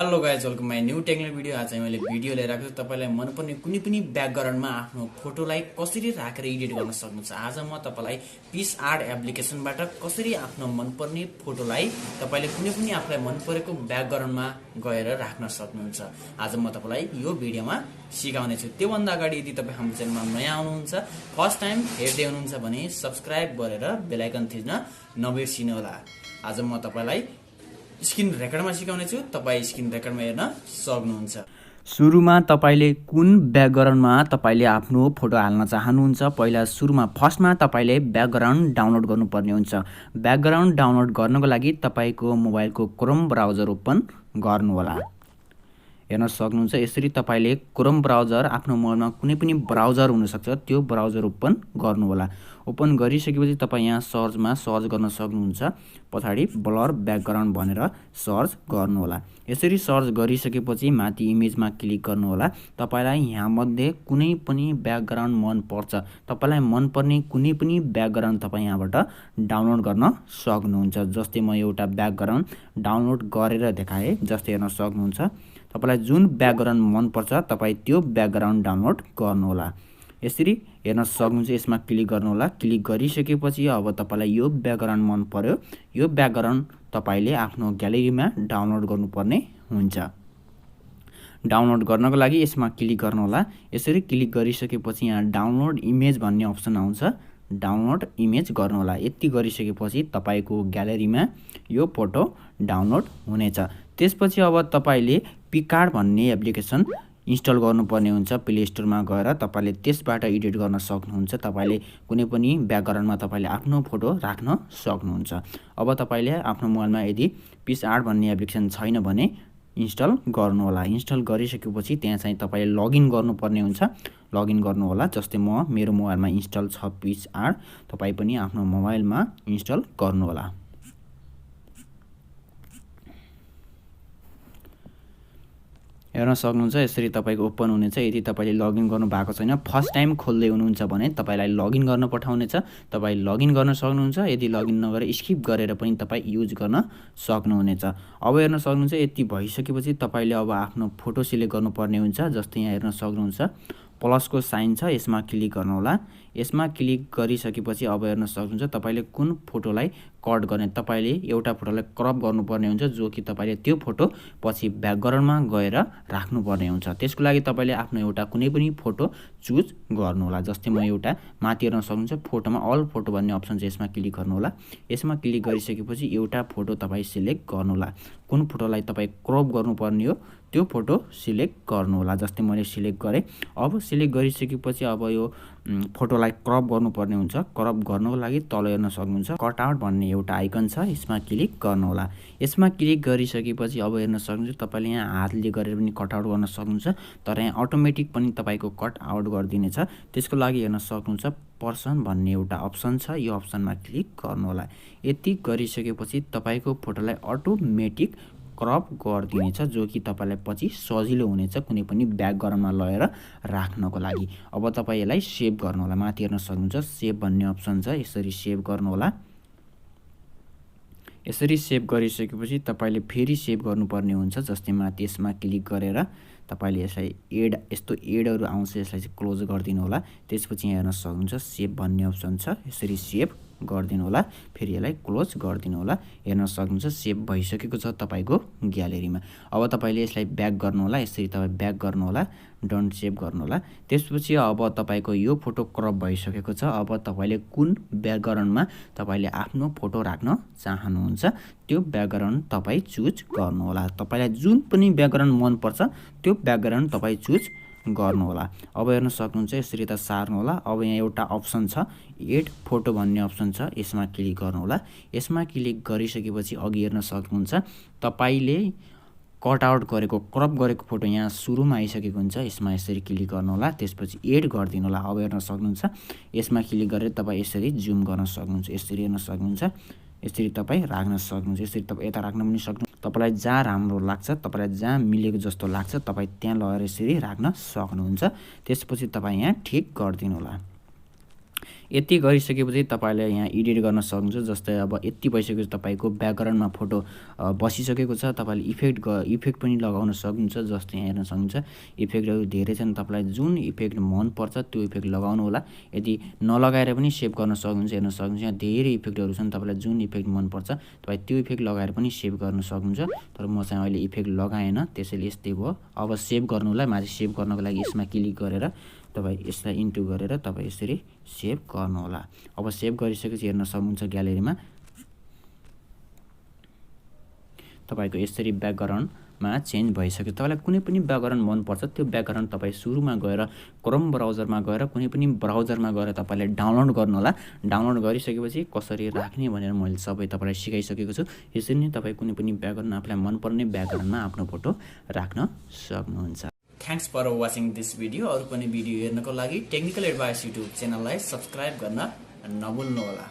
Hello guys, welcome my new technical video. आज मैले video लिएर आएको छु तपाईँलाई मनपर्ने कुनै पनि ब्याकग्राउन्डमा आफ्नो फोटोलाई कसरी राखेर एडिट गर्न सक्नुहुन्छ। आज म तपाईँलाई पिक्सआर्ट एप्लिकेसनबाट कसरी आफ्नो मनपर्ने फोटोलाई तपाईँले कुनै पनि आफूलाई मन परेको ब्याकग्राउन्डमा गएर राख्न सक्नुहुन्छ। आज म तपाईँलाई यो भिडियोमा सिकाउने छु। त्योभन्दा अगाडि यदि तपाईँ हाम्रो च्यानलमा नयाँ आउनुहुन्छ, फर्स्ट टाइम हेर्दै हुनुहुन्छ भने सब्सक्राइब गरेर बेल आइकन थिच्न नबिर्सिनुहोला। आज म तपाईँलाई स्क्रिन रेकर्डमा सिकाउने छु, तपाईँ स्क्रिन रेकर्डमा हेर्न सक्नुहुन्छ। सुरुमा तपाईँले कुन ब्याकग्राउन्डमा तपाईँले आफ्नो फोटो हाल्न चाहनुहुन्छ, पहिला सुरुमा फर्स्टमा तपाईँले ब्याकग्राउन्ड डाउनलोड गर्नुपर्ने हुन्छ। ब्याकग्राउन्ड डाउनलोड गर्नको लागि तपाईँको मोबाइलको क्रोम ब्राउजर ओपन गर्नुहोला। हेर्न सक्नुहुन्छ यसरी तपाईँले क्रोम ब्राउजर आफ्नो मोबाइलमा कुनै पनि ब्राउजर हुनसक्छ, त्यो ब्राउजर ओपन गर्नुहोला। ओपन गरिसकेपछि तपाईँ यहाँ सर्चमा सर्च गर्न सक्नुहुन्छ, पछाडि ब्लर ब्याकग्राउन्ड भनेर सर्च गर्नुहोला। यसरी सर्च गरिसकेपछि माथि इमेजमा क्लिक गर्नुहोला। तपाईँलाई यहाँमध्ये कुनै पनि ब्याकग्राउन्ड मनपर्छ, तपाईँलाई मनपर्ने कुनै पनि ब्याकग्राउन्ड तपाईँ यहाँबाट डाउनलोड गर्न सक्नुहुन्छ। जस्तै म एउटा ब्याकग्राउन्ड डाउनलोड गरेर देखाएँ, जस्तै हेर्न सक्नुहुन्छ। तपाईलाई जुन ब्याकग्राउन्ड मनपर्छ तपाईँ त्यो ब्याकग्राउन्ड डाउनलोड गर्नुहोला। यसरी हेर्न सक्नुहुन्छ, यसमा क्लिक गर्नुहोला। क्लिक गरिसकेपछि अब तपाईँलाई यो ब्याकग्राउन्ड मन पर्यो, यो ब्याकग्राउन्ड तपाईँले आफ्नो ग्यालेरीमा डाउनलोड गर्नुपर्ने हुन्छ। डाउनलोड गर्नको लागि यसमा क्लिक गर्नुहोला। यसरी क्लिक गरिसकेपछि यहाँ डाउनलोड इमेज भन्ने अप्सन आउँछ, डाउनलोड इमेज गर्नुहोला। यति गरिसकेपछि तपाईँको ग्यालेरीमा यो फोटो डाउनलोड हुनेछ। त्यसपछि अब तपाईँले पिक्सार्ट भन्ने एप्लिकेसन इन्स्टल गर्नुपर्ने हुन्छ। प्ले स्टोरमा गएर तपाईँले त्यसबाट एडिट गर्न सक्नुहुन्छ। तपाईँले कुनै पनि ब्याकग्राउन्डमा तपाईँले आफ्नो फोटो राख्न सक्नुहुन्छ। अब तपाईँले आफ्नो मोबाइलमा यदि पिक्सार्ट भन्ने एप्लिकेसन छैन भने इन्स्टल गर्नुहोला। इन्स्टल गरिसकेपछि त्यहाँ चाहिँ तपाईँले लगइन गर्नुपर्ने हुन्छ, लगइन गर्नुहोला। जस्तै म मेरो मोबाइलमा इन्स्टल छ पिक्सार्ट, तपाईँ पनि आफ्नो मोबाइलमा इन्स्टल गर्नुहोला। हेर्न सक्नुहुन्छ यसरी तपाईँको ओपन हुनेछ। यदि तपाईँले लगइन गर्नु भएको छैन, फर्स्ट टाइम खोल्दै हुनुहुन्छ भने तपाईँलाई लगइन गर्न पठाउनेछ। तपाईँ लगइन गर्न सक्नुहुन्छ। यदि लगइन नगरेर स्किप गरेर पनि तपाईँ युज गर्न सक्नुहुनेछ। अब हेर्न सक्नुहुन्छ यति भइसकेपछि तपाईँले अब आफ्नो फोटो सिलेक्ट गर्नुपर्ने हुन्छ। जस्तै यहाँ हेर्न सक्नुहुन्छ प्लसको साइन छ, यसमा क्लिक गर्नुहोला। यसमा क्लिक गरिसकेपछि अब हेर्न सक्नुहुन्छ तपाईँले कुन फोटोलाई कट गर्ने, तपाईँले एउटा फोटोलाई क्रप गर्नुपर्ने हुन्छ, जो कि तपाईँले त्यो फोटो पछि ब्याकग्राउन्डमा गएर राख्नुपर्ने हुन्छ। त्यसको लागि तपाईँले आफ्नो एउटा कुनै पनि फोटो चुज गर्नुहोला। जस्तै म एउटा माथि हेर्न सक्नुहुन्छ फोटोमा अल फोटो भन्ने अप्सन छ, यसमा क्लिक गर्नुहोला। यसमा क्लिक गरिसकेपछि एउटा फोटो तपाईँ सिलेक्ट गर्नुहोला। कुन फोटोलाई तपाईँ क्रप गर्नुपर्ने हो त्यो फोटो सिलेक्ट गर्नुहोला। जस्तै मैले सिलेक्ट गरेँ। अब सिलेक्ट गरिसकेपछि अब यो फोटोलाई क्रप गर्नुपर्ने हुन्छ। क्रप गर्नको लागि तल हेर्न सक्नुहुन्छ कटआउट भन्ने एउटा आइकन छ, यसमा क्लिक गर्नुहोला। यसमा क्लिक गरिसकेपछि अब हेर्न सक्नुहुन्छ तपाईँले यहाँ हातले गरेर पनि कटआउट गर्न सक्नुहुन्छ, तर यहाँ अटोमेटिक पनि तपाईँको कटआउट गरिदिनेछ। त्यसको लागि हेर्न सक्नुहुन्छ पर्सन भन्ने एउटा अप्सन छ, यो अप्सनमा क्लिक गर्नुहोला। यति गरिसकेपछि तपाईँको फोटोलाई अटोमेटिक क्रप गरिदिनेछ, जो कि तपाईँलाई पछि सजिलो हुनेछ कुनै पनि ब्याकग्राउन्डमा लगेर राख्नको लागि। अब तपाईँ यसलाई सेभ गर्नुहोला। माथि हेर्न सक्नुहुन्छ सेभ भन्ने अप्सन छ, यसरी सेभ गर्नुहोला। यसरी सेभ गरिसकेपछि तपाईँले फेरि सेभ गर्नुपर्ने हुन्छ। जस्तै माथि यसमा क्लिक गरेर तपाईँले यसलाई यस्तो एडहरू आउँछ, यसलाई चाहिँ क्लोज गरिदिनु होला। त्यसपछि यहाँ हेर्न सक्नुहुन्छ सेभ भन्ने अप्सन छ, यसरी सेभ गरिदिनु होला। फेरि यसलाई क्लोज गरिदिनु होला। हेर्न सक्नुहुन्छ सेभ भइसकेको छ तपाईँको ग्यालेरीमा। अब तपाईँले यसलाई ब्याक गर्नुहोला। यसरी तपाईँ ब्याक गर्नुहोला, डन्ट सेभ गर्नुहोला। त्यसपछि अब तपाईँको यो फोटो क्रप भइसकेको छ। अब तपाईँले कुन ब्याकग्राउन्डमा तपाईँले आफ्नो फोटो राख्न चाहनुहुन्छ त्यो ब्याकग्राउन्ड तपाईँ चुज गर्नुहोला। तपाईँलाई जुन पनि ब्याकग्राउन्ड मनपर्छ त्यो ब्याकग्राउन्ड तपाईँ चुज गर्नुहोला। अब हेर्न सक्नुहुन्छ यसरी त सार्नुहोला। अब यहाँ एउटा अप्सन छ एड फोटो भन्ने अप्सन छ, यसमा क्लिक गर्नुहोला। यसमा क्लिक गरिसकेपछि अघि हेर्न सक्नुहुन्छ तपाईँले कटआउट गरेको क्रप गरेको फोटो यहाँ सुरुमा आइसकेको हुन्छ, यसमा यसरी क्लिक गर्नुहोला। त्यसपछि एड गरिदिनु होला। अब हेर्न सक्नुहुन्छ यसमा क्लिक गरेर तपाईँ यसरी जुम गर्न सक्नुहुन्छ, यसरी हेर्न सक्नुहुन्छ, यसरी तपाईँ राख्न सक्नुहुन्छ। यसरी तपाईँ यता राख्न पनि सक्नुहुन्छ। तपाईँलाई जहाँ राम्रो लाग्छ, तपाईँलाई जहाँ मिलेको जस्तो लाग्छ तपाईँ त्यहाँ लगेर यसरी राख्न सक्नुहुन्छ। त्यसपछि तपाईँ यहाँ ठिक गरिदिनु होला। यति गरिसकेपछि तपाईले यहाँ एडिट गर्न सक्नुहुन्छ। जस्तै अब यति भइसकेपछि तपाईको ब्याकग्राउन्डमा फोटो बसिसकेको छ। तपाईले इफेक्ट पनि लगाउन सक्नुहुन्छ। जस्तै यहाँ हेर्न सक्नुहुन्छ इफेक्टहरु धेरै छन्। तपाईलाई जुन इफेक्ट मन पर्छ त्यो इफेक्ट लगाउनु होला। यदि नलगाएर पनि सेभ गर्न सक्नुहुन्छ। हेर्न सक्नुहुन्छ यहाँ धेरै इफेक्टहरु छन्। तपाईलाई जुन इफेक्ट मन पर्छ तपाई त्यो इफेक्ट लगाएर पनि सेभ गर्न सक्नुहुन्छ। तर म चाहिँ अहिले इफेक्ट लगाएन, त्यसैले यस्तै भयो। अब सेभ गर्नुलाई माथि सेभ गर्नको लागि यसमा क्लिक गरेर तपाई यसलाई इन्टु गरेर तपाई यसरी सेभ गर्नु होला। अब सेभ गरिसकेपछि हेर्न सक्नुहुन्छ ग्यालेरीमा तपाईको यसरी ब्याकग्राउन्डमा चेन्ज भइसक्यो। तपाईलाई कुनै पनि ब्याकग्राउन्ड मन पर्छ त्यो ब्याकग्राउन्ड तपाई सुरुमा गएर क्रोम ब्राउजरमा गएर कुनै पनि ब्राउजरमा गएर तपाईले डाउनलोड गर्नु होला। डाउनलोड गरिसकेपछि कसरी राख्ने भनेर मैले सबै तपाईलाई सिकाइसकेको छु। यसरी नै तपाई कुनै पनि ब्याकग्राउन्ड आफुलाई मन पर्ने ब्याकग्राउन्डमा आफ्नो फोटो राख्न सक्नुहुन्छ। Thanks for watching this video. अरु पनि भिडियो हेर्नको लागि टेक्निकल एडभाइस युट्युब च्यानललाई सब्स्क्राइब गर्न नभुल्नु होला।